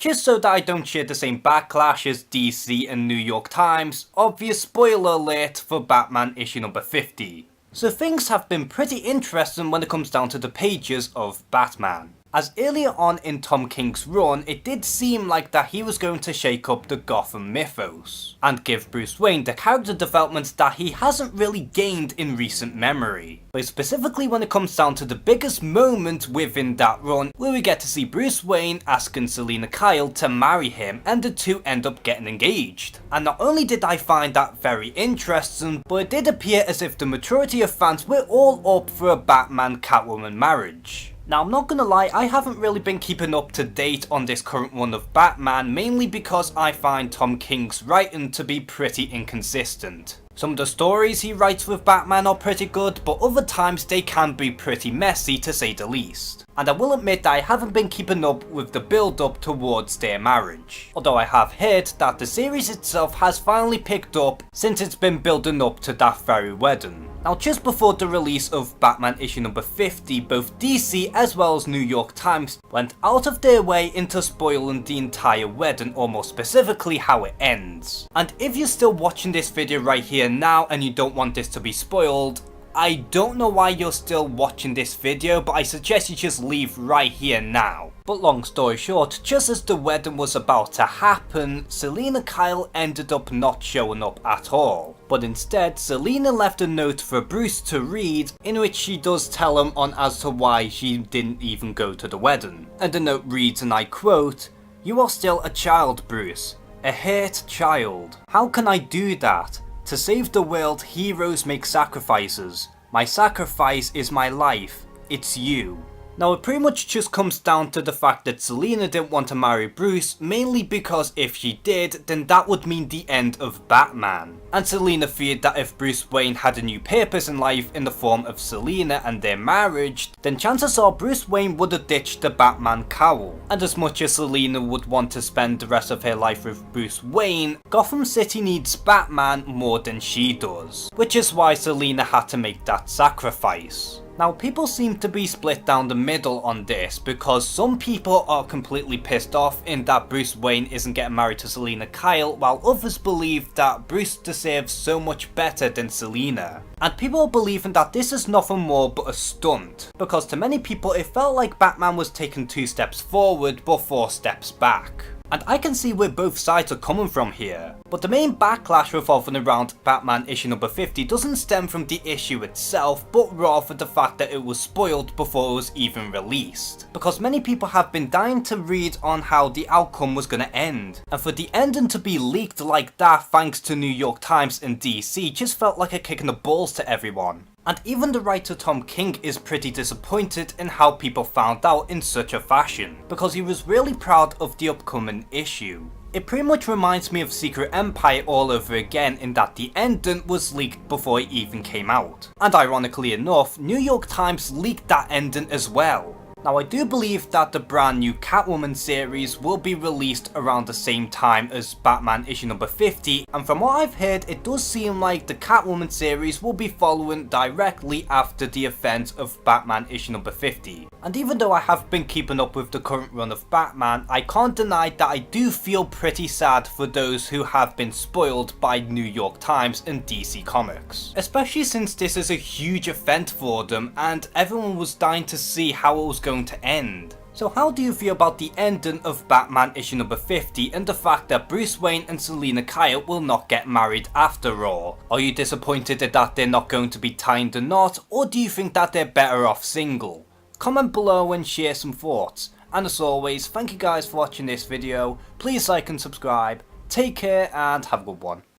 Just so that I don't share the same backlash as DC and New York Times, obvious spoiler alert for Batman issue number 50. So things have been pretty interesting when it comes down to the pages of Batman. As earlier on in Tom King's run, it did seem like that he was going to shake up the Gotham mythos, and give Bruce Wayne the character development that he hasn't really gained in recent memory. But specifically when it comes down to the biggest moment within that run, where we get to see Bruce Wayne asking Selina Kyle to marry him, and the two end up getting engaged. And not only did I find that very interesting, but it did appear as if the majority of fans were all up for a Batman-Catwoman marriage. Now I'm not gonna lie, I haven't really been keeping up to date on this current run of Batman, mainly because I find Tom King's writing to be pretty inconsistent. Some of the stories he writes with Batman are pretty good, but other times they can be pretty messy to say the least. And I will admit that I haven't been keeping up with the build up towards their marriage. Although I have heard that the series itself has finally picked up since it's been building up to that very wedding. Now just before the release of Batman issue number 50, both DC as well as New York Times went out of their way into spoiling the entire wedding, or more specifically how it ends. And if you're still watching this video right here now and you don't want this to be spoiled, I don't know why you're still watching this video, but I suggest you just leave right here now. But long story short, just as the wedding was about to happen, Selina Kyle ended up not showing up at all. But instead, Selina left a note for Bruce to read, in which she does tell him on as to why she didn't even go to the wedding. And the note reads, and I quote, "You are still a child, Bruce. A hurt child. How can I do that? To save the world, heroes make sacrifices. My sacrifice is my life. It's you." Now it pretty much just comes down to the fact that Selina didn't want to marry Bruce, mainly because if she did, then that would mean the end of Batman. And Selina feared that if Bruce Wayne had a new purpose in life in the form of Selina and their marriage, then chances are Bruce Wayne would have ditched the Batman cowl. And as much as Selina would want to spend the rest of her life with Bruce Wayne, Gotham City needs Batman more than she does. Which is why Selina had to make that sacrifice. Now people seem to be split down the middle on this, because some people are completely pissed off in that Bruce Wayne isn't getting married to Selina Kyle, while others believe that Bruce deserves so much better than Selina. And people are believing that this is nothing more but a stunt, because to many people it felt like Batman was taking 2 steps forward but 4 steps back. And I can see where both sides are coming from here. But the main backlash revolving around Batman issue number 50 doesn't stem from the issue itself, but rather the fact that it was spoiled before it was even released. Because many people have been dying to read on how the outcome was going to end. And for the ending to be leaked like that thanks to New York Times and DC just felt like a kick in the balls to everyone. And even the writer Tom King is pretty disappointed in how people found out in such a fashion, because he was really proud of the upcoming issue. It pretty much reminds me of Secret Empire all over again, in that the ending was leaked before it even came out. And ironically enough, New York Times leaked that ending as well. Now I do believe that the brand new Catwoman series will be released around the same time as Batman issue number 50, and from what I've heard it does seem like the Catwoman series will be following directly after the events of Batman issue number 50. And even though I have been keeping up with the current run of Batman, I can't deny that I do feel pretty sad for those who have been spoiled by New York Times and DC Comics. Especially since this is a huge event for them and everyone was dying to see how it was going to end. So how do you feel about the ending of Batman issue number 50 and the fact that Bruce Wayne and Selina Kyle will not get married after all? Are you disappointed that they're not going to be tying the knot, or do you think that they're better off single? Comment below and share some thoughts. And as always, thank you guys for watching this video. Please like and subscribe. Take care and have a good one.